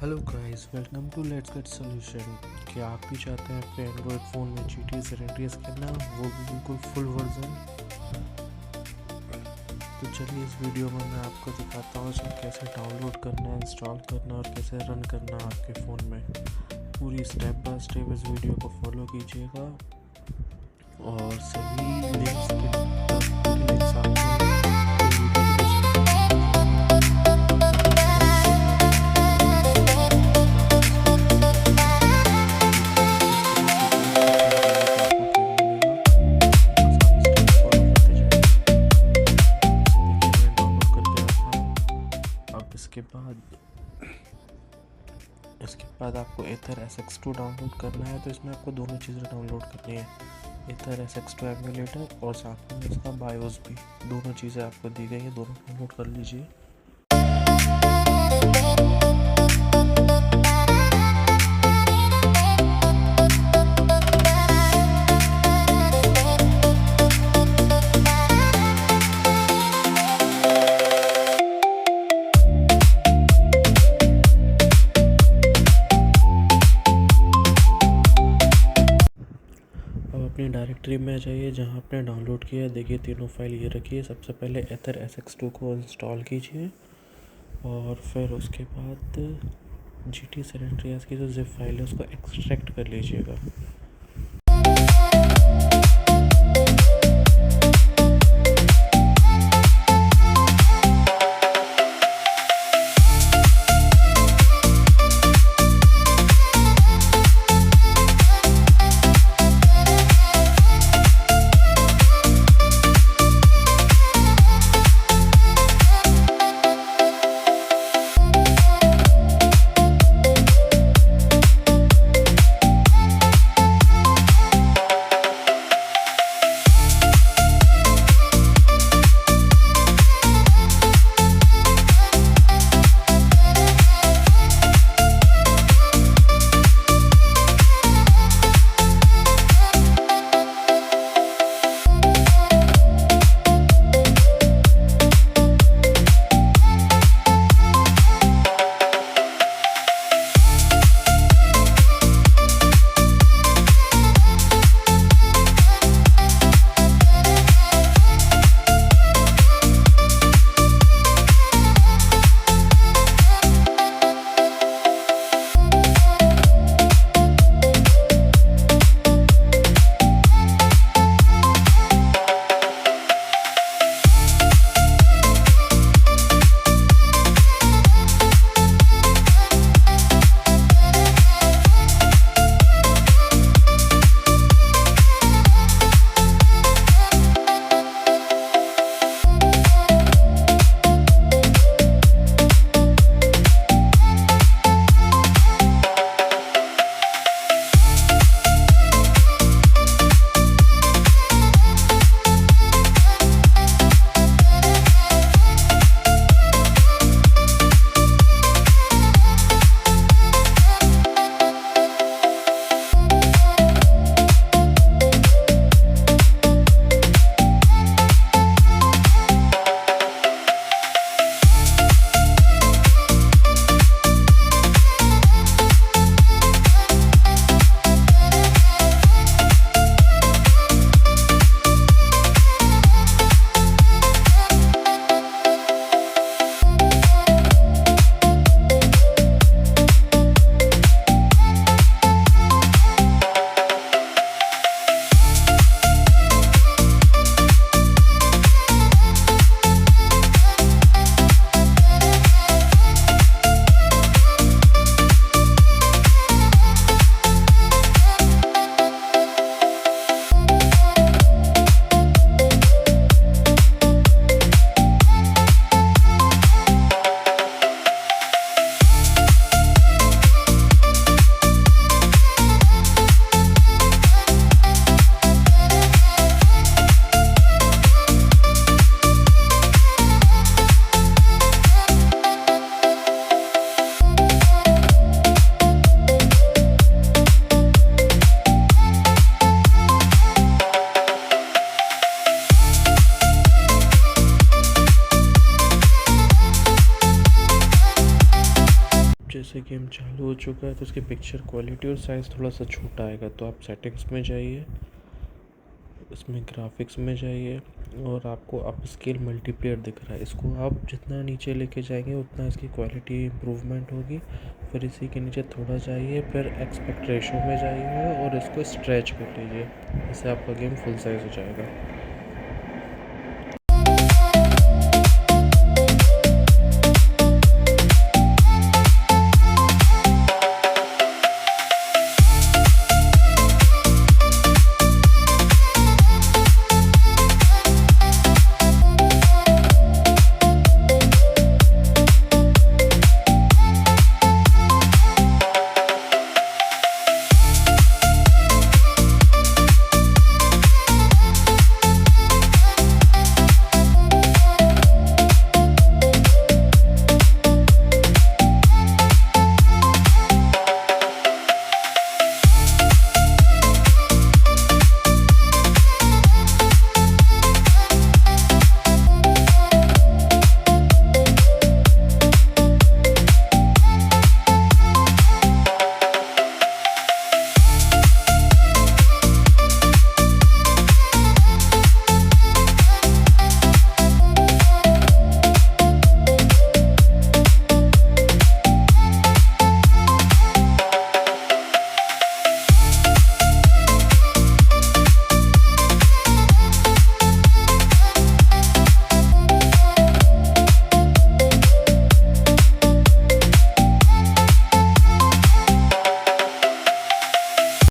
Hello guys, welcome to let's get solution. क्या आप भी चाहते हैं अपने एंड्रॉयड फ़ोन में GTA San Andreas खेलना, वो भी बिल्कुल फुल वर्जन? तो चलिए इस वीडियो में मैं आपको दिखाता हूँ इसको कैसे डाउनलोड करना, इंस्टॉल करना और कैसे रन करना आपके फ़ोन में। पूरी स्टेप बाय स्टेप इस वीडियो को फॉलो कीजिएगा और सभी लिंक्स पूरी लिंक्स आपको इसके बाद आपको एथर SX2 डाउनलोड करना है। तो इसमें आपको दोनों चीज़ें डाउनलोड करनी है, एथर SX2 एमुलेटर और साथ में इसका बायोस भी। दोनों चीज़ें आपको दी गई है, दोनों डाउनलोड कर लीजिए। अपनी डायरेक्टरी में जाइए जहाँ आपने डाउनलोड किया है। देखिए तीनों फाइल ये रखिए। सबसे पहले एथर SX2 को इंस्टॉल कीजिए और फिर उसके बाद GTA San Andreas की जो जिप फाइल है उसको एक्सट्रैक्ट कर लीजिएगा। से गेम चालू हो चुका है तो इसकी पिक्चर क्वालिटी और साइज़ थोड़ा सा छोटा आएगा। तो आप सेटिंग्स में जाइए, इसमें ग्राफिक्स में जाइए और आपको अप स्केल मल्टीप्लेयर दिख रहा है, इसको आप जितना नीचे लेके जाएंगे उतना इसकी क्वालिटी इम्प्रूवमेंट होगी। फिर इसी के नीचे थोड़ा जाइए, फिर एक्सपेक्ट रेशो में जाइए और इसको स्ट्रेच कर लीजिए, इससे आपका गेम फुल साइज़ हो जाएगा।